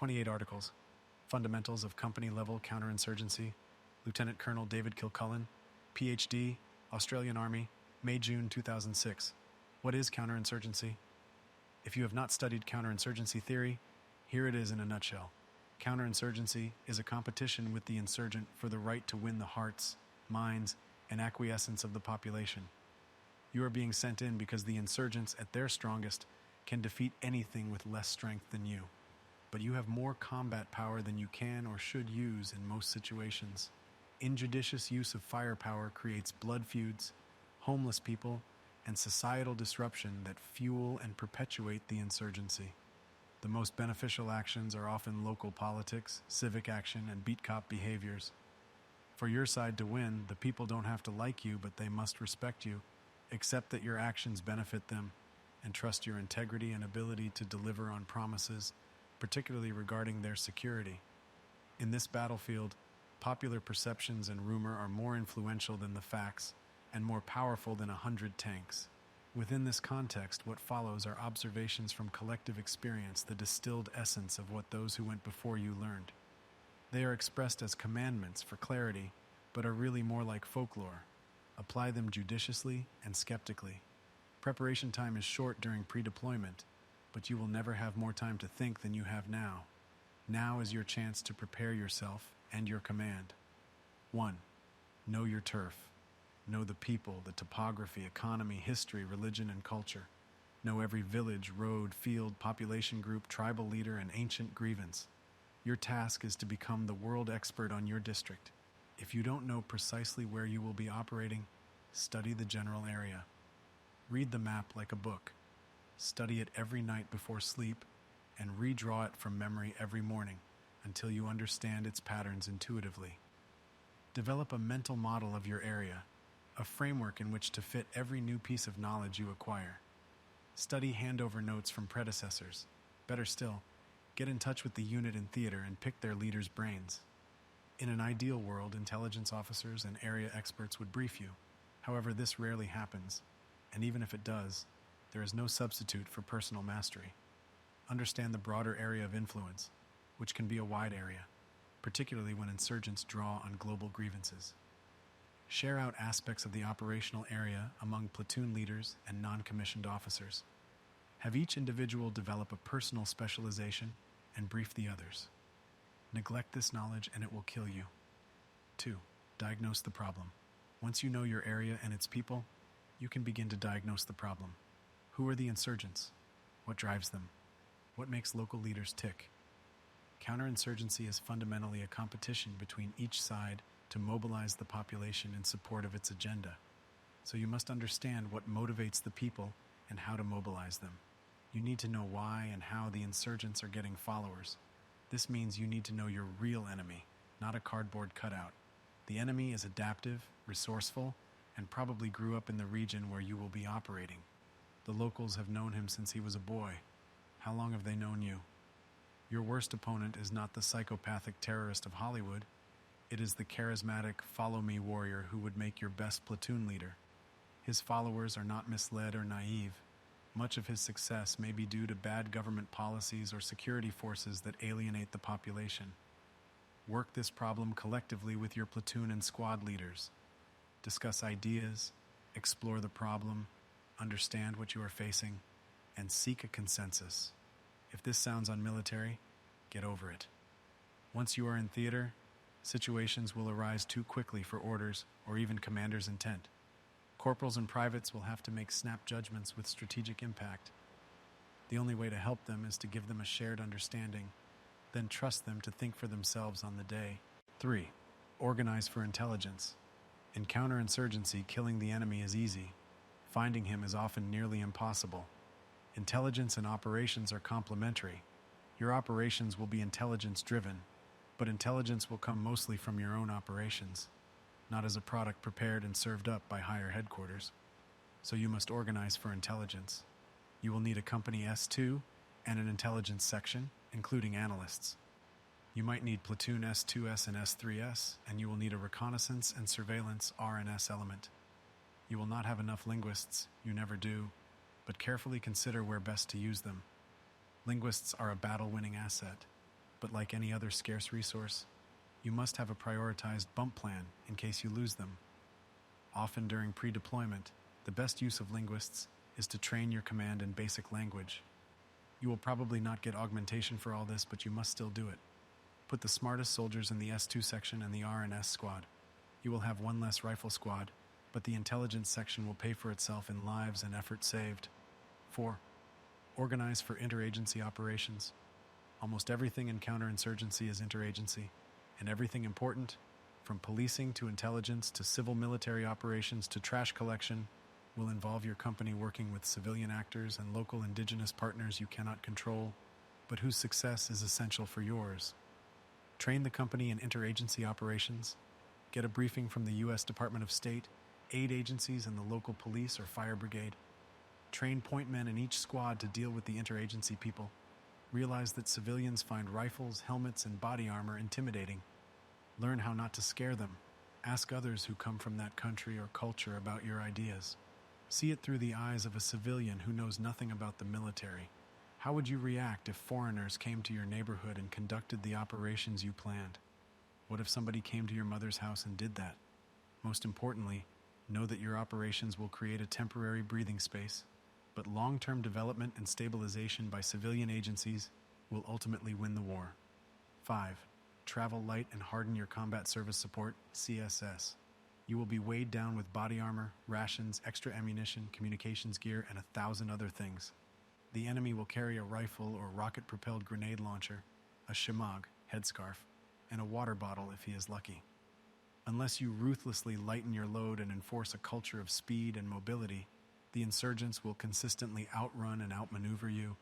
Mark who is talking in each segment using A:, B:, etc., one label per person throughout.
A: 28 articles. Fundamentals of Company-Level Counterinsurgency. Lieutenant Colonel David Kilcullen, Ph.D., Australian Army, May-June 2006. What is counterinsurgency? If you have not studied counterinsurgency theory, here it is in a nutshell. Counterinsurgency is a competition with the insurgent for the right to win the hearts, minds, and acquiescence of the population. You are being sent in because the insurgents at their strongest can defeat anything with less strength than you. But you have more combat power than you can or should use in most situations. Injudicious use of firepower creates blood feuds, homeless people, and societal disruption that fuel and perpetuate the insurgency. The most beneficial actions are often local politics, civic action, and beat cop behaviors. For your side to win, the people don't have to like you, but they must respect you, accept that your actions benefit them, and trust your integrity and ability to deliver on promises, particularly regarding their security. In this battlefield, popular perceptions and rumor are more influential than the facts, and more powerful than 100 tanks. Within this context, what follows are observations from collective experience, the distilled essence of what those who went before you learned. They are expressed as commandments for clarity, but are really more like folklore. Apply them judiciously and skeptically. Preparation time is short during pre-deployment, but you will never have more time to think than you have now. Now is your chance to prepare yourself and your command. 1. Know your turf. Know the people, the topography, economy, history, religion, and culture. Know every village, road, field, population group, tribal leader, and ancient grievance. Your task is to become the world expert on your district. If you don't know precisely where you will be operating, study the general area. Read the map like a book. Study it every night before sleep, and redraw it from memory every morning until you understand its patterns intuitively. Develop a mental model of your area, a framework in which to fit every new piece of knowledge you acquire. Study handover notes from predecessors. Better still, get in touch with the unit in theater and pick their leaders' brains. In an ideal world, intelligence officers and area experts would brief you. However, this rarely happens, and even if it does, there is no substitute for personal mastery. Understand the broader area of influence, which can be a wide area, particularly when insurgents draw on global grievances. Share out aspects of the operational area among platoon leaders and non-commissioned officers. Have each individual develop a personal specialization and brief the others. Neglect this knowledge and it will kill you. 2. Diagnose the problem. Once you know your area and its people, you can begin to diagnose the problem. Who are the insurgents? What drives them? What makes local leaders tick? Counterinsurgency is fundamentally a competition between each side to mobilize the population in support of its agenda. So you must understand what motivates the people and how to mobilize them. You need to know why and how the insurgents are getting followers. This means you need to know your real enemy, not a cardboard cutout. The enemy is adaptive, resourceful, and probably grew up in the region where you will be operating. The locals have known him since he was a boy. How long have they known you? Your worst opponent is not the psychopathic terrorist of Hollywood. It is the charismatic, follow-me warrior who would make your best platoon leader. His followers are not misled or naive. Much of his success may be due to bad government policies or security forces that alienate the population. Work this problem collectively with your platoon and squad leaders. Discuss ideas, explore the problem, understand what you are facing, and seek a consensus. If this sounds unmilitary, get over it. Once you are in theater, situations will arise too quickly for orders or even commander's intent. Corporals and privates will have to make snap judgments with strategic impact. The only way to help them is to give them a shared understanding, then trust them to think for themselves on the day. 3. Organize for intelligence. In counterinsurgency, killing the enemy is easy. Finding him is often nearly impossible. Intelligence and operations are complementary. Your operations will be intelligence-driven, but intelligence will come mostly from your own operations, not as a product prepared and served up by higher headquarters. So you must organize for intelligence. You will need a company S2 and an intelligence section, including analysts. You might need platoon S2S and S3S, and you will need a reconnaissance and surveillance R&S element. You will not have enough linguists, you never do, but carefully consider where best to use them. Linguists are a battle-winning asset. but like any other scarce resource, you must have a prioritized bump plan in case you lose them. Often during pre-deployment, the best use of linguists is to train your command in basic language. You will probably not get augmentation for all this, but you must still do it. Put the smartest soldiers in the S2 section and the R&S squad. You will have one less rifle squad, but the intelligence section will pay for itself in lives and effort saved. 4. Organize for interagency operations. Almost everything in counterinsurgency is interagency, and everything important, from policing to intelligence to civil military operations to trash collection, will involve your company working with civilian actors and local indigenous partners you cannot control, but whose success is essential for yours. Train the company in interagency operations. Get a briefing from the U.S. Department of State, aid agencies, and the local police or fire brigade. Train point men in each squad to deal with the interagency people. Realize that civilians find rifles, helmets, and body armor intimidating. Learn how not to scare them. Ask others who come from that country or culture about your ideas. See it through the eyes of a civilian who knows nothing about the military. How would you react if foreigners came to your neighborhood and conducted the operations you planned? What if somebody came to your mother's house and did that? Most importantly, know that your operations will create a temporary breathing space, but long-term development and stabilization by civilian agencies will ultimately win the war. 5. Travel light and harden your combat service support, CSS. You will be weighed down with body armor, rations, extra ammunition, communications gear, and 1,000 other things. The enemy will carry a rifle or rocket-propelled grenade launcher, a shemagh, headscarf, and a water bottle if he is lucky. Unless you ruthlessly lighten your load and enforce a culture of speed and mobility, the insurgents will consistently outrun and outmaneuver you.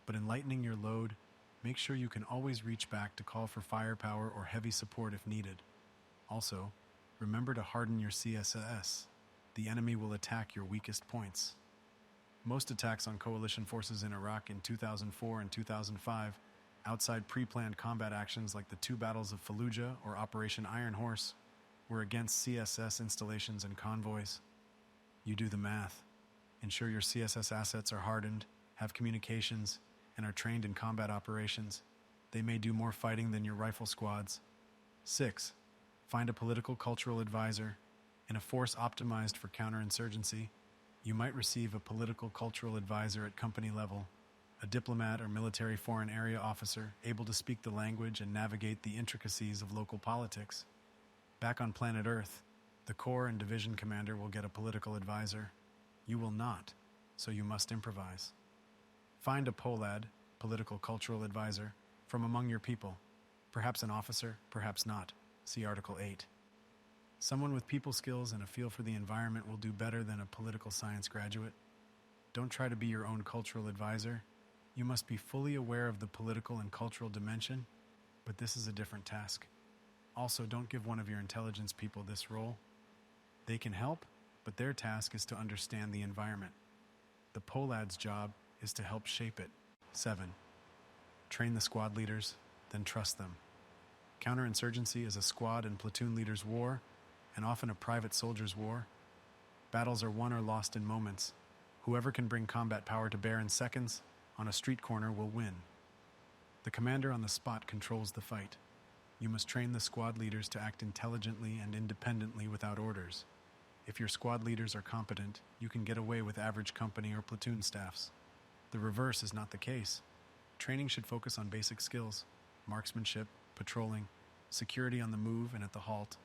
A: But in lightening your load, make sure you can always reach back to call for firepower or heavy support if needed. Also, remember to harden your CSS. The enemy will attack your weakest points. Most attacks on coalition forces in Iraq in 2004 and 2005, outside pre-planned combat actions like the 2 battles of Fallujah or Operation Iron Horse, were against CSS installations and convoys. You do the math. Ensure your CSS assets are hardened, have communications, and are trained in combat operations. They may do more fighting than your rifle squads. 6. Find a political cultural advisor. In a force optimized for counterinsurgency, you might receive a political cultural advisor at company level, a diplomat or military foreign area officer able to speak the language and navigate the intricacies of local politics. Back on planet Earth, the Corps and Division Commander will get a political advisor. You will not, so you must improvise. Find a POLAD, political cultural advisor, from among your people. Perhaps an officer, perhaps not. See Article 8. Someone with people skills and a feel for the environment will do better than a political science graduate. Don't try to be your own cultural advisor. You must be fully aware of the political and cultural dimension, but this is a different task. Also, don't give one of your intelligence people this role. They can help, but their task is to understand the environment. The POLAD's job is to help shape it. 7. Train the squad leaders, then trust them. Counterinsurgency is a squad and platoon leaders' war, and often a private soldier's war. Battles are won or lost in moments. Whoever can bring combat power to bear in seconds on a street corner will win. The commander on the spot controls the fight. You must train the squad leaders to act intelligently and independently without orders. If your squad leaders are competent, you can get away with average company or platoon staffs. The reverse is not the case. Training should focus on basic skills: marksmanship, patrolling, security on the move and at the halt,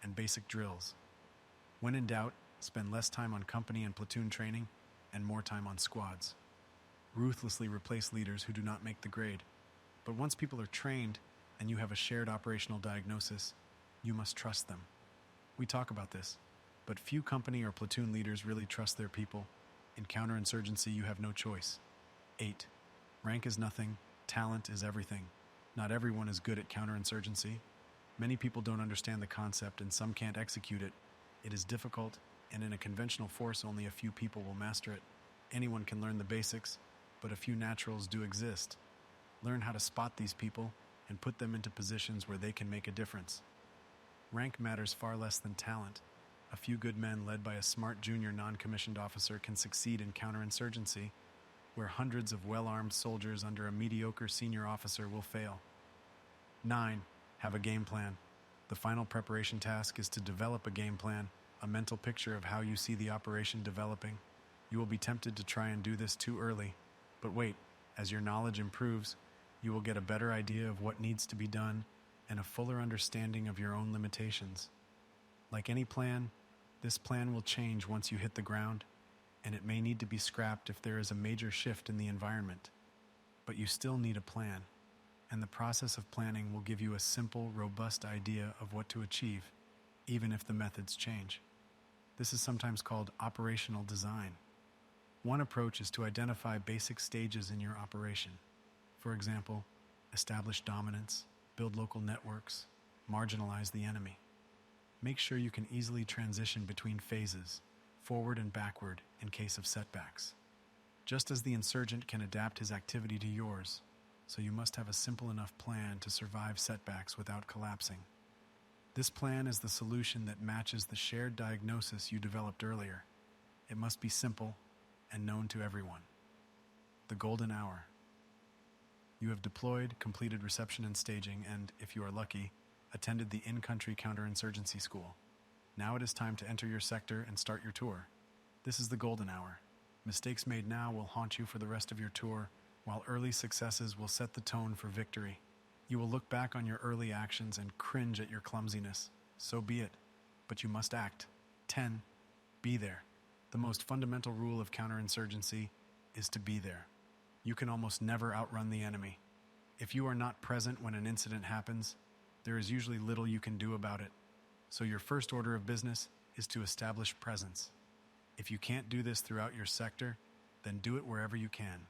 A: and basic drills. When in doubt, spend less time on company and platoon training and more time on squads. Ruthlessly replace leaders who do not make the grade. But once people are trained and you have a shared operational diagnosis, you must trust them. We talk about this, but few company or platoon leaders really trust their people. In counterinsurgency, you have no choice. 8. Rank is nothing, talent is everything. Not everyone is good at counterinsurgency. Many people don't understand the concept and some can't execute it. It is difficult, and in a conventional force, only a few people will master it. Anyone can learn the basics, but a few naturals do exist. Learn how to spot these people and put them into positions where they can make a difference. Rank matters far less than talent. A few good men led by a smart junior non-commissioned officer can succeed in counterinsurgency, where hundreds of well-armed soldiers under a mediocre senior officer will fail. 9. Have a game plan. The final preparation task is to develop a game plan, a mental picture of how you see the operation developing. You will be tempted to try and do this too early, but wait, as your knowledge improves, you will get a better idea of what needs to be done and a fuller understanding of your own limitations. Like any plan, this plan will change once you hit the ground, and it may need to be scrapped if there is a major shift in the environment. But you still need a plan, and the process of planning will give you a simple, robust idea of what to achieve, even if the methods change. This is sometimes called operational design. One approach is to identify basic stages in your operation. For example, establish dominance, build local networks, marginalize the enemy. Make sure you can easily transition between phases, forward and backward, in case of setbacks. Just as the insurgent can adapt his activity to yours, so you must have a simple enough plan to survive setbacks without collapsing. This plan is the solution that matches the shared diagnosis you developed earlier. It must be simple and known to everyone. The golden hour. You have deployed, completed reception and staging, and, if you are lucky, attended the in-country counterinsurgency school. Now it is time to enter your sector and start your tour. This is the golden hour. Mistakes made now will haunt you for the rest of your tour, while early successes will set the tone for victory. You will look back on your early actions and cringe at your clumsiness. So be it. But you must act. 10. Be there. The most fundamental rule of counterinsurgency is to be there. You can almost never outrun the enemy. If you are not present when an incident happens, there is usually little you can do about it. So your first order of business is to establish presence. If you can't do this throughout your sector, then do it wherever you can.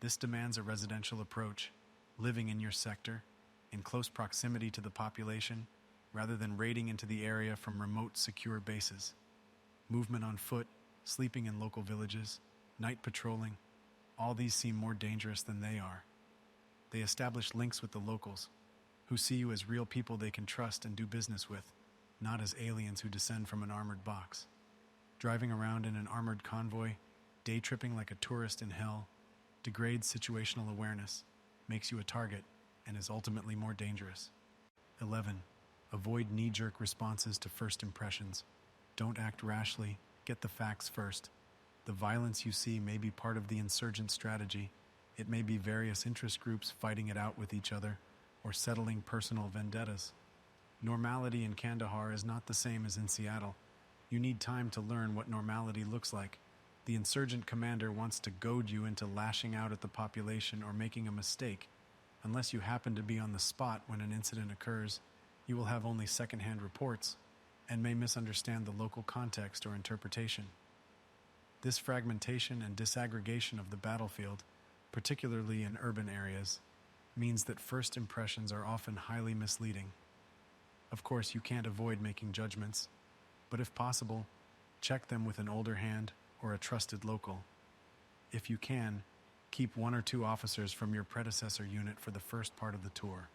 A: This demands a residential approach, living in your sector, in close proximity to the population, rather than raiding into the area from remote, secure bases. Movement on foot, sleeping in local villages, night patrolling, all these seem more dangerous than they are. They establish links with the locals, who see you as real people they can trust and do business with, not as aliens who descend from an armored box. Driving around in an armored convoy, day tripping like a tourist in hell, degrades situational awareness, makes you a target, and is ultimately more dangerous. 11. Avoid knee-jerk responses to first impressions. Don't act rashly, get the facts first. The violence you see may be part of the insurgent strategy. It may be various interest groups fighting it out with each other, or settling personal vendettas. Normality in Kandahar is not the same as in Seattle. You need time to learn what normality looks like. The insurgent commander wants to goad you into lashing out at the population or making a mistake. Unless you happen to be on the spot when an incident occurs, you will have only second-hand reports and may misunderstand the local context or interpretation. This fragmentation and disaggregation of the battlefield, particularly in urban areas, means that first impressions are often highly misleading. Of course, you can't avoid making judgments, but if possible, check them with an older hand or a trusted local. If you can, keep 1 or 2 officers from your predecessor unit for the first part of the tour.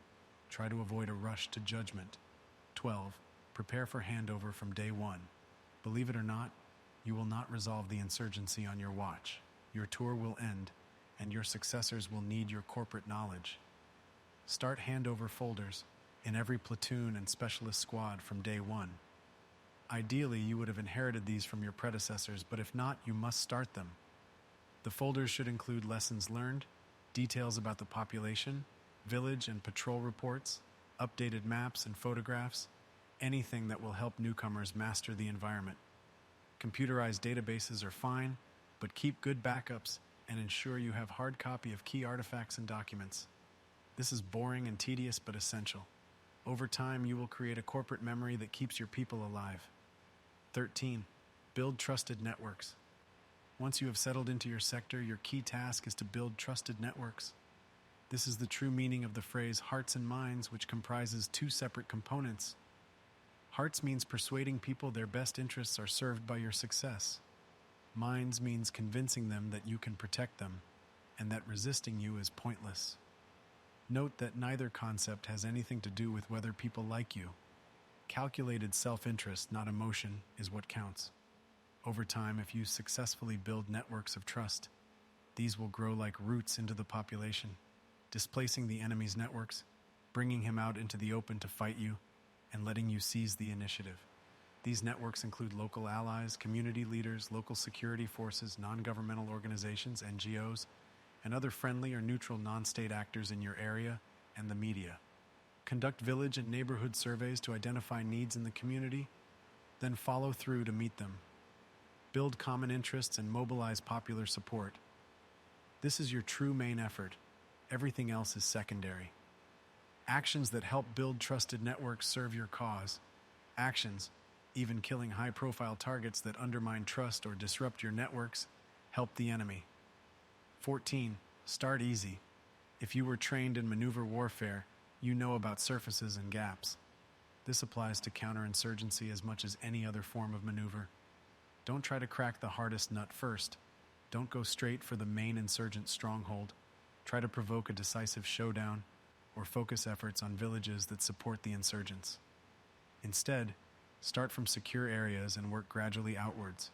A: Try to avoid a rush to judgment. 12. Prepare for handover from day 1. Believe it or not, you will not resolve the insurgency on your watch. Your tour will end, and your successors will need your corporate knowledge. Start handover folders in every platoon and specialist squad from day 1. Ideally, you would have inherited these from your predecessors, but if not, you must start them. The folders should include lessons learned, details about the population, village and patrol reports, updated maps and photographs, anything that will help newcomers master the environment. Computerized databases are fine, but keep good backups and ensure you have hard copy of key artifacts and documents. This is boring and tedious but essential. Over time, you will create a corporate memory that keeps your people alive. 13. Build trusted networks. Once you have settled into your sector, your key task is to build trusted networks. This is the true meaning of the phrase hearts and minds, which comprises 2 separate components. Hearts means persuading people their best interests are served by your success. Minds means convincing them that you can protect them, and that resisting you is pointless. Note that neither concept has anything to do with whether people like you. Calculated self-interest, not emotion, is what counts. Over time, if you successfully build networks of trust, these will grow like roots into the population, displacing the enemy's networks bringing him out into the open to fight you and letting you seize the initiative. These networks include local allies, community leaders, local security forces, non-governmental organizations, NGOs, and other friendly or neutral non-state actors in your area and the media. Conduct village and neighborhood surveys to identify needs in the community, then follow through to meet them. Build common interests and mobilize popular support. This is your true main effort. Everything else is secondary. Actions that help build trusted networks serve your cause. Actions, even killing high-profile targets that undermine trust or disrupt your networks, help the enemy. 14. Start easy. If you were trained in maneuver warfare, you know about surfaces and gaps. This applies to counterinsurgency as much as any other form of maneuver. Don't try to crack the hardest nut first. Don't go straight for the main insurgent stronghold. Try to provoke a decisive showdown or focus efforts on villages that support the insurgents. Instead, start from secure areas and work gradually outwards.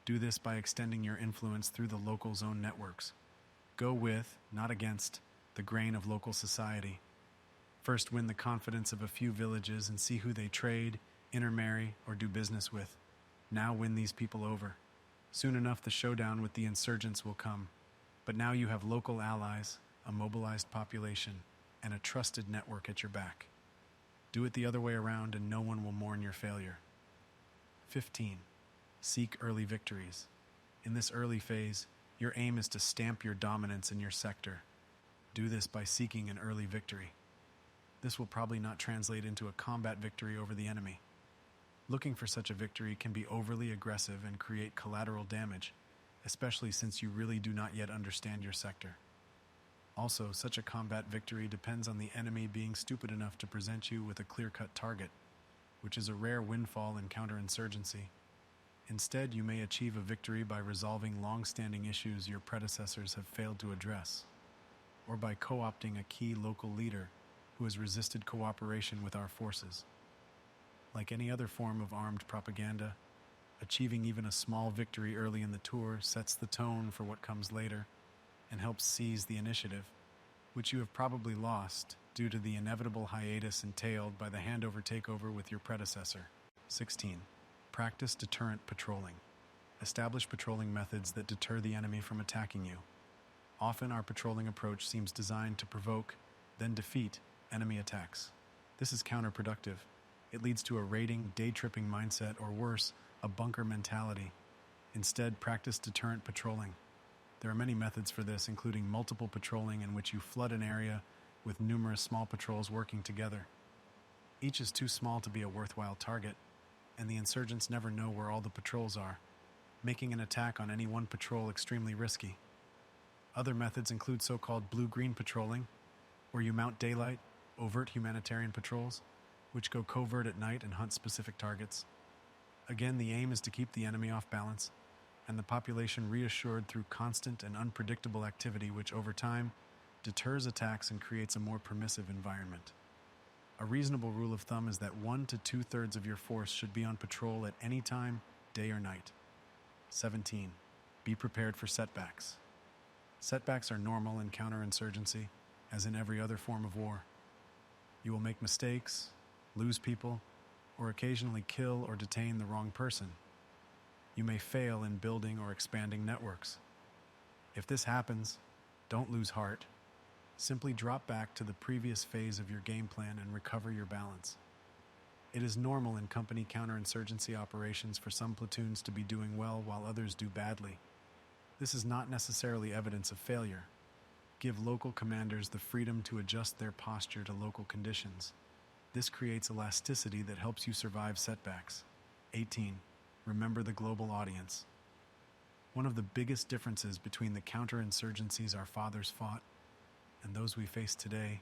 A: Do this by extending your influence through the local zone networks. Go with, not against, the grain of local society. First, win the confidence of a few villages and see who they trade, intermarry, or do business with. Now win these people over. Soon enough, the showdown with the insurgents will come. But now you have local allies, a mobilized population, and a trusted network at your back. Do it the other way around and no one will mourn your failure. 15. Seek early victories. In this early phase, your aim is to stamp your dominance in your sector. Do this by seeking an early victory. This will probably not translate into a combat victory over the enemy. Looking for such a victory can be overly aggressive and create collateral damage, especially since you really do not yet understand your sector. Also, such a combat victory depends on the enemy being stupid enough to present you with a clear-cut target, which is a rare windfall in counterinsurgency. Instead, you may achieve a victory by resolving long-standing issues your predecessors have failed to address, or by co-opting a key local leader who has resisted cooperation with our forces. Like any other form of armed propaganda, achieving even a small victory early in the tour sets the tone for what comes later and helps seize the initiative, which you have probably lost due to the inevitable hiatus entailed by the handover-takeover with your predecessor. 16. Practice deterrent patrolling. Establish patrolling methods that deter the enemy from attacking you. Often our patrolling approach seems designed to provoke, then defeat, enemy attacks. This is counterproductive. It leads to a raiding, day-tripping mindset, or worse, a bunker mentality. Instead, practice deterrent patrolling. There are many methods for this, including multiple patrolling in which you flood an area with numerous small patrols working together. Each is too small to be a worthwhile target, and the insurgents never know where all the patrols are, making an attack on any one patrol extremely risky. Other methods include so-called blue-green patrolling, where you mount daylight, overt humanitarian patrols, which go covert at night and hunt specific targets. Again, the aim is to keep the enemy off balance, and the population reassured through constant and unpredictable activity which, over time, deters attacks and creates a more permissive environment. A reasonable rule of thumb is that 1 to 2/3 of your force should be on patrol at any time, day or night. 17. Be prepared for setbacks. Setbacks are normal in counterinsurgency, as in every other form of war. You will make mistakes, lose people, or occasionally kill or detain the wrong person. You may fail in building or expanding networks. If this happens, don't lose heart. Simply drop back to the previous phase of your game plan and recover your balance. It is normal in company counterinsurgency operations for some platoons to be doing well while others do badly. This is not necessarily evidence of failure. Give local commanders the freedom to adjust their posture to local conditions. This creates elasticity that helps you survive setbacks. 18. Remember the global audience. One of the biggest differences between the counterinsurgencies our fathers fought and those we face today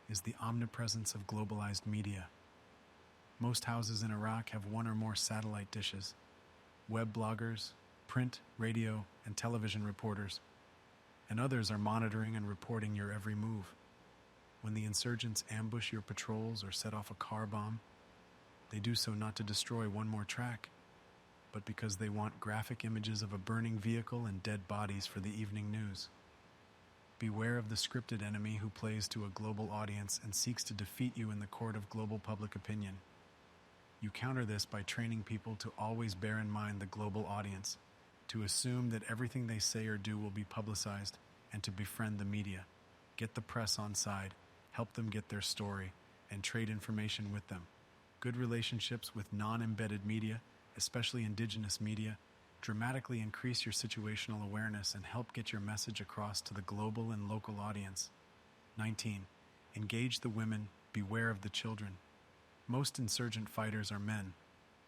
A: is the omnipresence of globalized media. Most houses in Iraq have one or more satellite dishes, web bloggers, print, radio, and television reporters, and others are monitoring and reporting your every move. When the insurgents ambush your patrols or set off a car bomb, they do so not to destroy one more track, but because they want graphic images of a burning vehicle and dead bodies for the evening news. Beware of the scripted enemy who plays to a global audience and seeks to defeat you in the court of global public opinion. You counter this by training people to always bear in mind the global audience, to assume that everything they say or do will be publicized, and to befriend the media. Get the press on side, help them get their story, and trade information with them. Good relationships with non-embedded media, especially indigenous media, dramatically increase your situational awareness and help get your message across to the global and local audience. 19. Engage the women, beware of the children. Most insurgent fighters are men,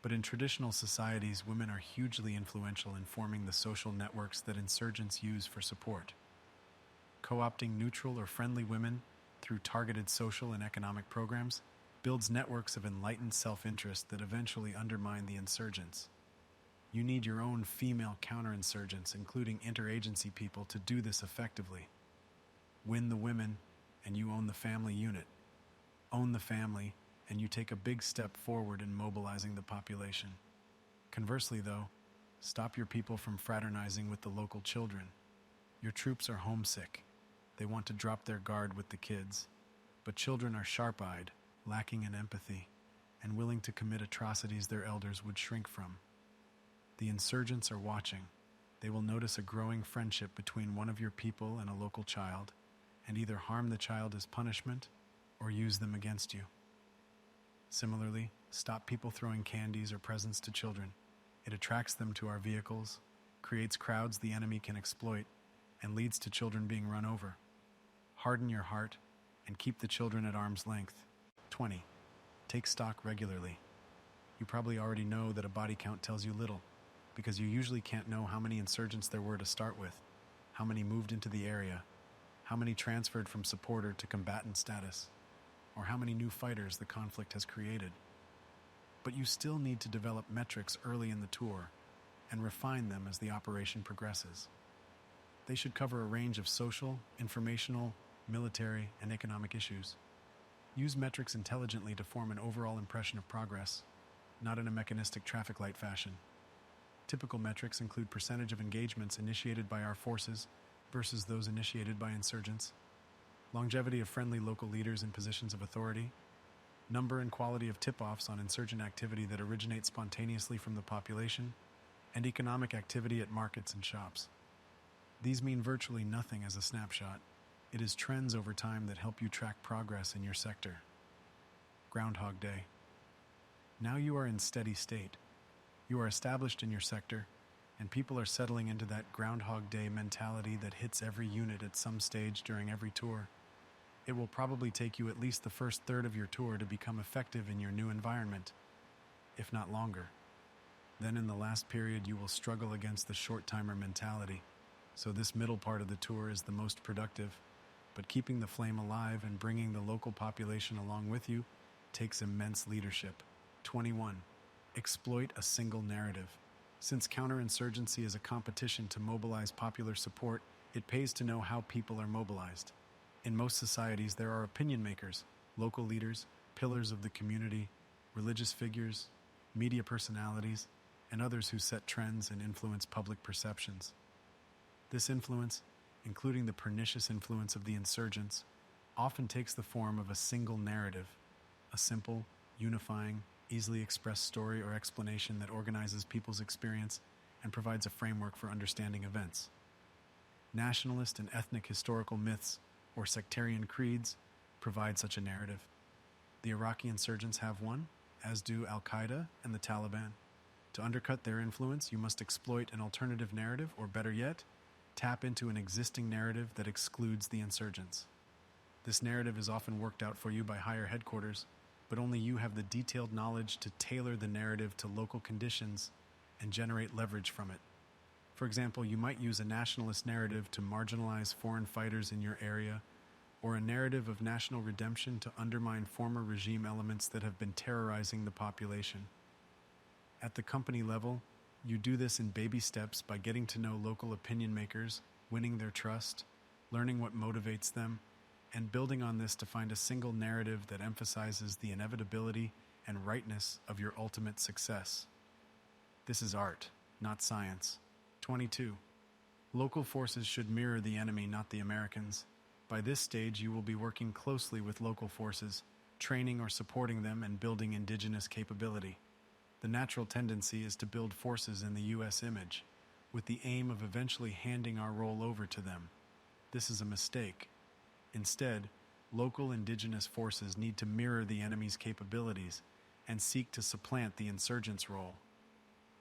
A: but in traditional societies, women are hugely influential in forming the social networks that insurgents use for support. Co-opting neutral or friendly women through targeted social and economic programs builds networks of enlightened self-interest that eventually undermine the insurgents. You need your own female counterinsurgents, including interagency people, to do this effectively. Win the women, and you own the family unit. Own the family, and you take a big step forward in mobilizing the population. Conversely, though, stop your people from fraternizing with the local children. Your troops are homesick. They want to drop their guard with the kids. But children are sharp-eyed, lacking in empathy, and willing to commit atrocities their elders would shrink from. The insurgents are watching. They will notice a growing friendship between one of your people and a local child, and either harm the child as punishment or use them against you. Similarly, stop people throwing candies or presents to children. It attracts them to our vehicles, creates crowds the enemy can exploit, and leads to children being run over. Harden your heart and keep the children at arm's length. 20. Take stock regularly. You probably already know that a body count tells you little, because you usually can't know how many insurgents there were to start with, how many moved into the area, how many transferred from supporter to combatant status, or how many new fighters the conflict has created. But you still need to develop metrics early in the tour and refine them as the operation progresses. They should cover a range of social, informational, military, and economic issues. Use metrics intelligently to form an overall impression of progress, not in a mechanistic traffic light fashion. Typical metrics include percentage of engagements initiated by our forces versus those initiated by insurgents, longevity of friendly local leaders in positions of authority, number and quality of tip-offs on insurgent activity that originate spontaneously from the population, and economic activity at markets and shops. These mean virtually nothing as a snapshot. It is trends over time that help you track progress in your sector. Groundhog Day. Now you are in steady state. You are established in your sector, and people are settling into that Groundhog Day mentality that hits every unit at some stage during every tour. It will probably take you at least the first third of your tour to become effective in your new environment, if not longer. Then in the last period you will struggle against the short-timer mentality, so this middle part of the tour is the most productive, but keeping the flame alive and bringing the local population along with you takes immense leadership. 21. Exploit a single narrative. Since counterinsurgency is a competition to mobilize popular support, it pays to know how people are mobilized. In most societies, there are opinion makers, local leaders, pillars of the community, religious figures, media personalities, and others who set trends and influence public perceptions. This influence, including the pernicious influence of the insurgents, often takes the form of a single narrative, a simple, unifying, easily expressed story or explanation that organizes people's experience and provides a framework for understanding events. Nationalist and ethnic historical myths or sectarian creeds provide such a narrative. The Iraqi insurgents have one, as do Al-Qaeda and the Taliban. To undercut their influence, you must exploit an alternative narrative, or better yet, tap into an existing narrative that excludes the insurgents. This narrative is often worked out for you by higher headquarters, but only you have the detailed knowledge to tailor the narrative to local conditions and generate leverage from it. For example, you might use a nationalist narrative to marginalize foreign fighters in your area, or a narrative of national redemption to undermine former regime elements that have been terrorizing the population. At the company level, you do this in baby steps by getting to know local opinion makers, winning their trust, learning what motivates them, and building on this to find a single narrative that emphasizes the inevitability and rightness of your ultimate success. This is art, not science. 22. Local forces should mirror the enemy, not the Americans. By this stage, you will be working closely with local forces, training or supporting them and building indigenous capability. The natural tendency is to build forces in the U.S. image, with the aim of eventually handing our role over to them. This is a mistake. Instead, local indigenous forces need to mirror the enemy's capabilities and seek to supplant the insurgents' role.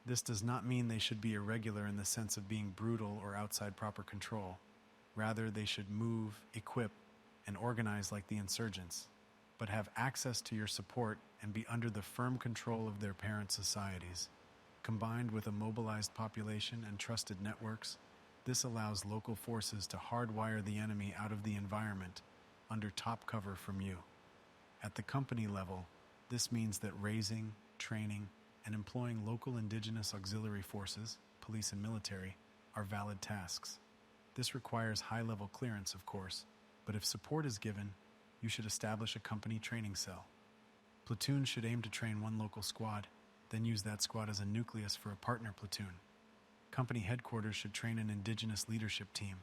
A: This does not mean they should be irregular in the sense of being brutal or outside proper control. Rather, they should move, equip, and organize like the insurgents, but have access to your support and be under the firm control of their parent societies. Combined with a mobilized population and trusted networks, this allows local forces to hardwire the enemy out of the environment under top cover from you. At the company level, this means that raising, training, and employing local indigenous auxiliary forces, police and military, are valid tasks. This requires high-level clearance, of course, but if support is given, you should establish a company training cell. Platoons should aim to train one local squad, then use that squad as a nucleus for a partner platoon. Company headquarters should train an indigenous leadership team.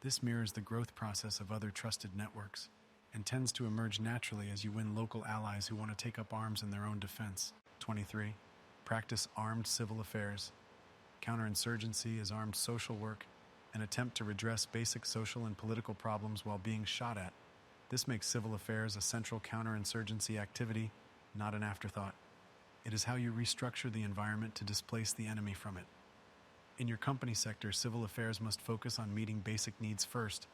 A: This mirrors the growth process of other trusted networks and tends to emerge naturally as you win local allies who want to take up arms in their own defense. 23. Practice armed civil affairs. Counterinsurgency is armed social work, an attempt to redress basic social and political problems while being shot at. This makes civil affairs a central counterinsurgency activity, not an afterthought. It is how you restructure the environment to displace the enemy from it. In your company sector, civil affairs must focus on meeting basic needs first,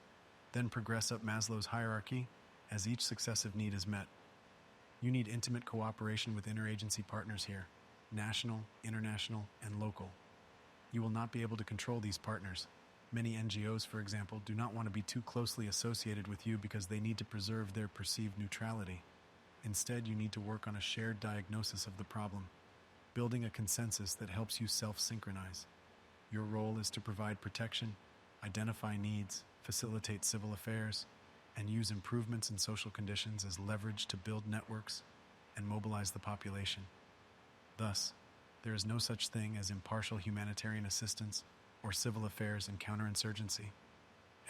A: then progress up Maslow's hierarchy as each successive need is met. You need intimate cooperation with interagency partners here, national, international, and local. You will not be able to control these partners. Many NGOs, for example, do not want to be too closely associated with you because they need to preserve their perceived neutrality. Instead, you need to work on a shared diagnosis of the problem, building a consensus that helps you self-synchronize. Your role is to provide protection, identify needs, facilitate civil affairs, and use improvements in social conditions as leverage to build networks and mobilize the population. Thus, there is no such thing as impartial humanitarian assistance or civil affairs in counterinsurgency.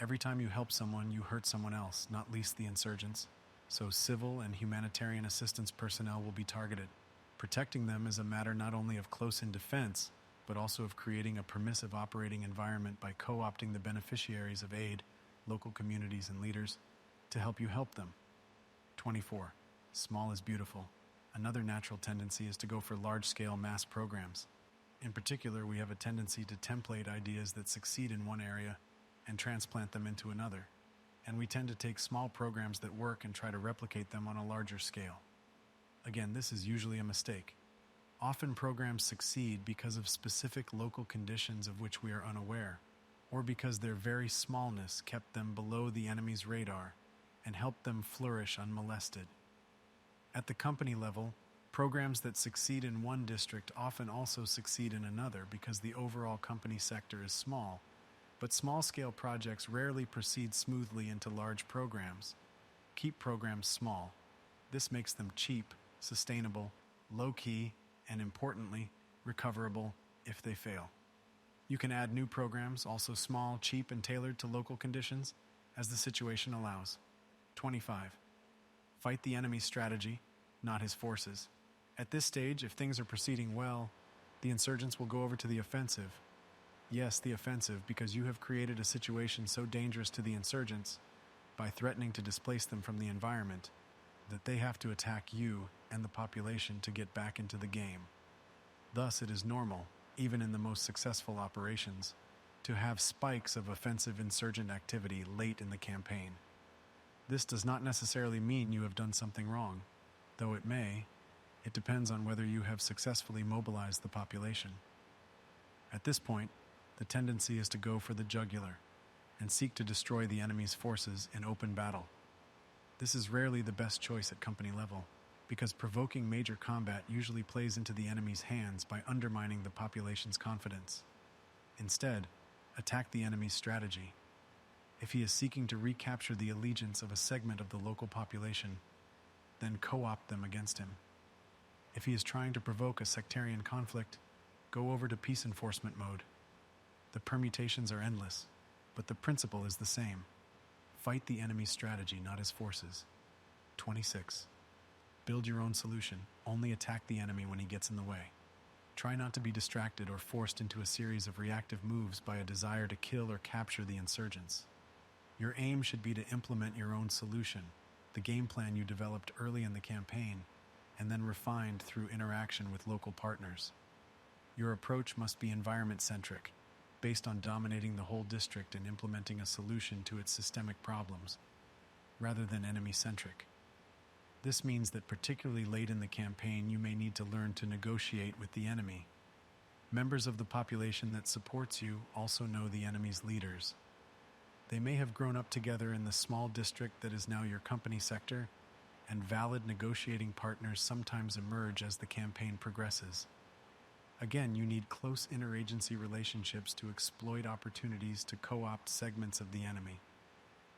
A: Every time you help someone, you hurt someone else, not least the insurgents, so civil and humanitarian assistance personnel will be targeted. Protecting them is a matter not only of close-in defense, but also of creating a permissive operating environment by co-opting the beneficiaries of aid, local communities and leaders, to help you help them. 24. Small is beautiful. Another natural tendency is to go for large-scale mass programs. In particular, we have a tendency to template ideas that succeed in one area and transplant them into another, and we tend to take small programs that work and try to replicate them on a larger scale. Again, this is usually a mistake. Often programs succeed because of specific local conditions of which we are unaware, or because their very smallness kept them below the enemy's radar and helped them flourish unmolested. At the company level, programs that succeed in one district often also succeed in another because the overall company sector is small, but small-scale projects rarely proceed smoothly into large programs. Keep programs small. This makes them cheap, sustainable, low-key, and importantly, recoverable if they fail. You can add new programs, also small, cheap, and tailored to local conditions, as the situation allows. 25. Fight the enemy's strategy, not his forces. At this stage, if things are proceeding well, the insurgents will go over to the offensive. Yes, the offensive, because you have created a situation so dangerous to the insurgents, by threatening to displace them from the environment, that they have to attack you and the population to get back into the game. Thus, it is normal, even in the most successful operations, to have spikes of offensive insurgent activity late in the campaign. This does not necessarily mean you have done something wrong, though it may. It depends on whether you have successfully mobilized the population. At this point, the tendency is to go for the jugular and seek to destroy the enemy's forces in open battle. This is rarely the best choice at company level, because provoking major combat usually plays into the enemy's hands by undermining the population's confidence. Instead, attack the enemy's strategy. If he is seeking to recapture the allegiance of a segment of the local population, then co-opt them against him. If he is trying to provoke a sectarian conflict, go over to peace enforcement mode. The permutations are endless, but the principle is the same. Fight the enemy's strategy, not his forces. 26. Build your own solution. Only attack the enemy when he gets in the way. Try not to be distracted or forced into a series of reactive moves by a desire to kill or capture the insurgents. Your aim should be to implement your own solution, the game plan you developed early in the campaign, and then refined through interaction with local partners. Your approach must be environment-centric, based on dominating the whole district and implementing a solution to its systemic problems, rather than enemy-centric. This means that particularly late in the campaign, you may need to learn to negotiate with the enemy. Members of the population that supports you also know the enemy's leaders. They may have grown up together in the small district that is now your company sector, and valid negotiating partners sometimes emerge as the campaign progresses. Again, you need close interagency relationships to exploit opportunities to co-opt segments of the enemy.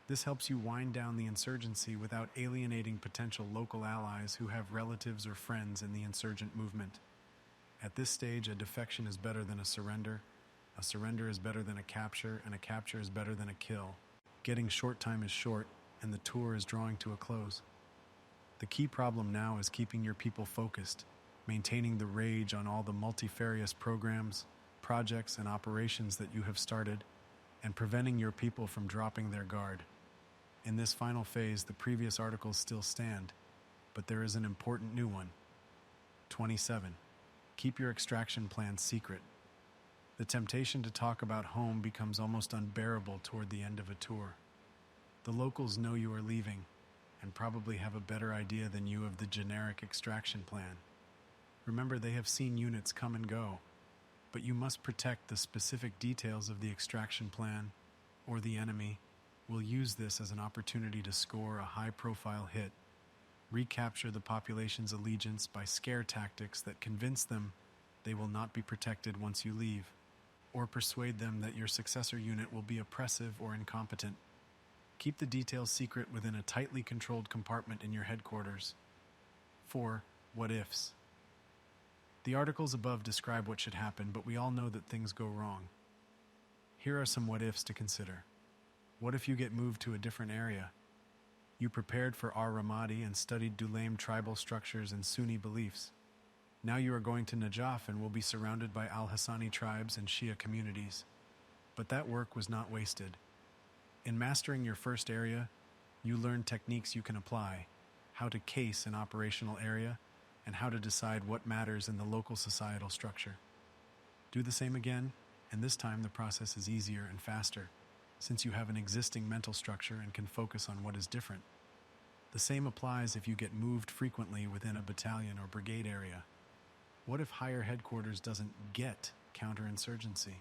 A: This helps you wind down the insurgency without alienating potential local allies who have relatives or friends in the insurgent movement. At this stage, a defection is better than a surrender is better than a capture, and a capture is better than a kill. Getting short time is short, and the tour is drawing to a close. The key problem now is keeping your people focused, maintaining the rage on all the multifarious programs, projects, and operations that you have started, and preventing your people from dropping their guard. In this final phase, the previous articles still stand, but there is an important new one. 27. Keep your extraction plan secret. The temptation to talk about home becomes almost unbearable toward the end of a tour. The locals know you are leaving, and probably have a better idea than you of the generic extraction plan. Remember, they have seen units come and go, but you must protect the specific details of the extraction plan, or the enemy will use this as an opportunity to score a high-profile hit, recapture the population's allegiance by scare tactics that convince them they will not be protected once you leave, or persuade them that your successor unit will be oppressive or incompetent. Keep the details secret within a tightly controlled compartment in your headquarters. 4. What ifs? The articles above describe what should happen, but we all know that things go wrong. Here are some what ifs to consider. What if you get moved to a different area? You prepared for Ar-Ramadi and studied Dulaim tribal structures and Sunni beliefs. Now you are going to Najaf and will be surrounded by Al-Hassani tribes and Shia communities. But that work was not wasted. In mastering your first area, you learn techniques you can apply, how to case an operational area, and how to decide what matters in the local societal structure. Do the same again, and this time the process is easier and faster, since you have an existing mental structure and can focus on what is different. The same applies if you get moved frequently within a battalion or brigade area. What if higher headquarters doesn't get counterinsurgency?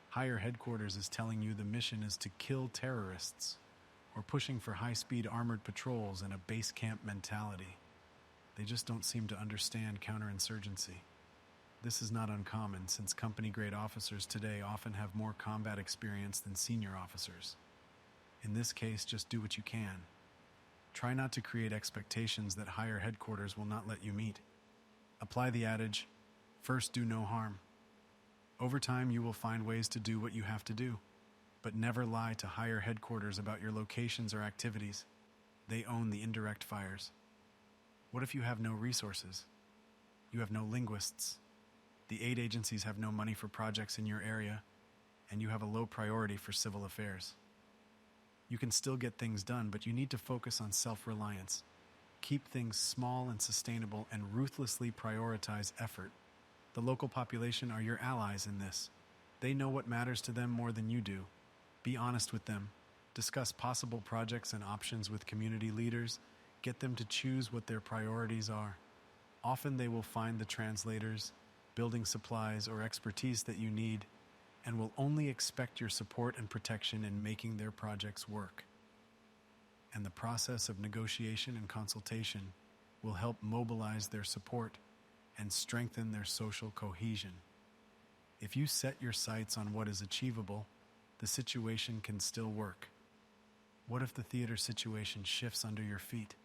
A: Higher headquarters is telling you the mission is to kill terrorists, or pushing for high-speed armored patrols and a base camp mentality. They just don't seem to understand counterinsurgency. This is not uncommon, since company-grade officers today often have more combat experience than senior officers. In this case, just do what you can. Try not to create expectations that higher headquarters will not let you meet. Apply the adage, first do no harm. Over time, you will find ways to do what you have to do, but never lie to higher headquarters about your locations or activities. They own the indirect fires. What if you have no resources? You have no linguists. The aid agencies have no money for projects in your area, and you have a low priority for civil affairs. You can still get things done, but you need to focus on self-reliance. Keep things small and sustainable, and ruthlessly prioritize effort. The local population are your allies in this. They know what matters to them more than you do. Be honest with them. Discuss possible projects and options with community leaders. Get them to choose what their priorities are. Often they will find the translators, building supplies, or expertise that you need, and will only expect your support and protection in making their projects work. And the process of negotiation and consultation will help mobilize their support and strengthen their social cohesion. If you set your sights on what is achievable, the situation can still work. What if the theater situation shifts under your feet?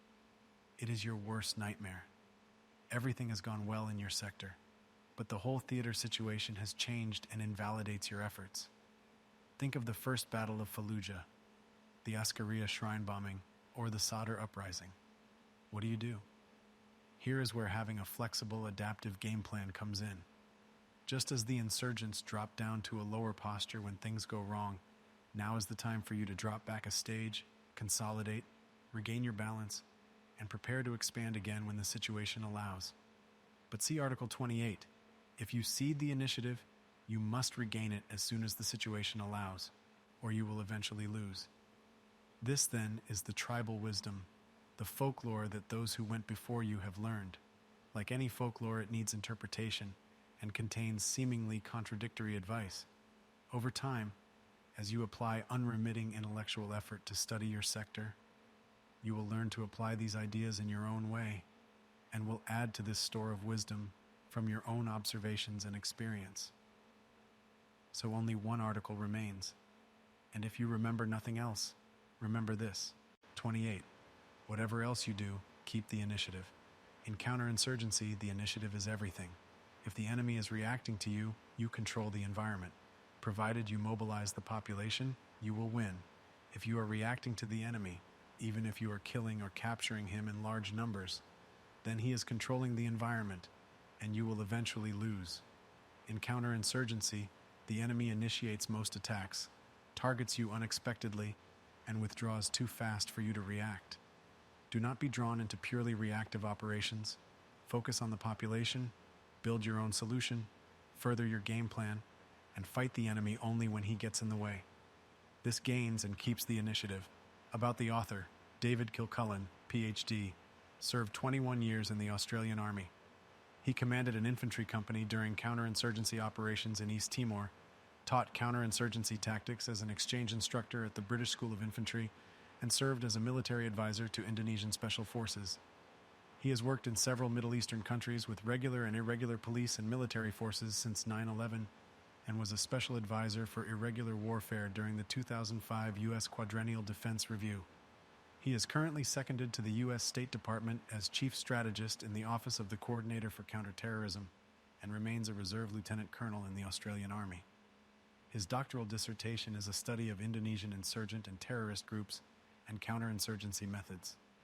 A: It is your worst nightmare. Everything has gone well in your sector, but the whole theater situation has changed and invalidates your efforts. Think of the First Battle of Fallujah, the Askaria shrine bombing, or the Sadr uprising. What do? Here is where having a flexible, adaptive game plan comes in. Just as the insurgents drop down to a lower posture when things go wrong, now is the time for you to drop back a stage, consolidate, regain your balance, and prepare to expand again when the situation allows. But see Article 28. If you cede the initiative, you must regain it as soon as the situation allows, or you will eventually lose. This, then, is the tribal wisdom, the folklore that those who went before you have learned. Like any folklore, it needs interpretation and contains seemingly contradictory advice. Over time, as you apply unremitting intellectual effort to study your sector, you will learn to apply these ideas in your own way and will add to this store of wisdom from your own observations and experience. So only one article remains. And if you remember nothing else, remember this. 28. Whatever else you do, keep the initiative. In counterinsurgency, the initiative is everything. If the enemy is reacting to you, you control the environment. Provided you mobilize the population, you will win. If you are reacting to the enemy, even if you are killing or capturing him in large numbers, then he is controlling the environment, and you will eventually lose. In counterinsurgency, the enemy initiates most attacks, targets you unexpectedly, and withdraws too fast for you to react. Do not be drawn into purely reactive operations. Focus on the population, build your own solution, further your game plan, and fight the enemy only when he gets in the way. This gains and keeps the initiative. About the author, David Kilcullen, Ph.D., served 21 years in the Australian Army. He commanded an infantry company during counterinsurgency operations in East Timor, taught counterinsurgency tactics as an exchange instructor at the British School of Infantry, and served as a military advisor to Indonesian Special Forces. He has worked in several Middle Eastern countries with regular and irregular police and military forces since 9/11, and was a special advisor for irregular warfare during the 2005 U.S. Quadrennial Defense Review. He is currently seconded to the U.S. State Department as Chief Strategist in the Office of the Coordinator for Counterterrorism, and remains a Reserve Lieutenant Colonel in the Australian Army. His doctoral dissertation is a study of Indonesian insurgent and terrorist groups and counterinsurgency methods.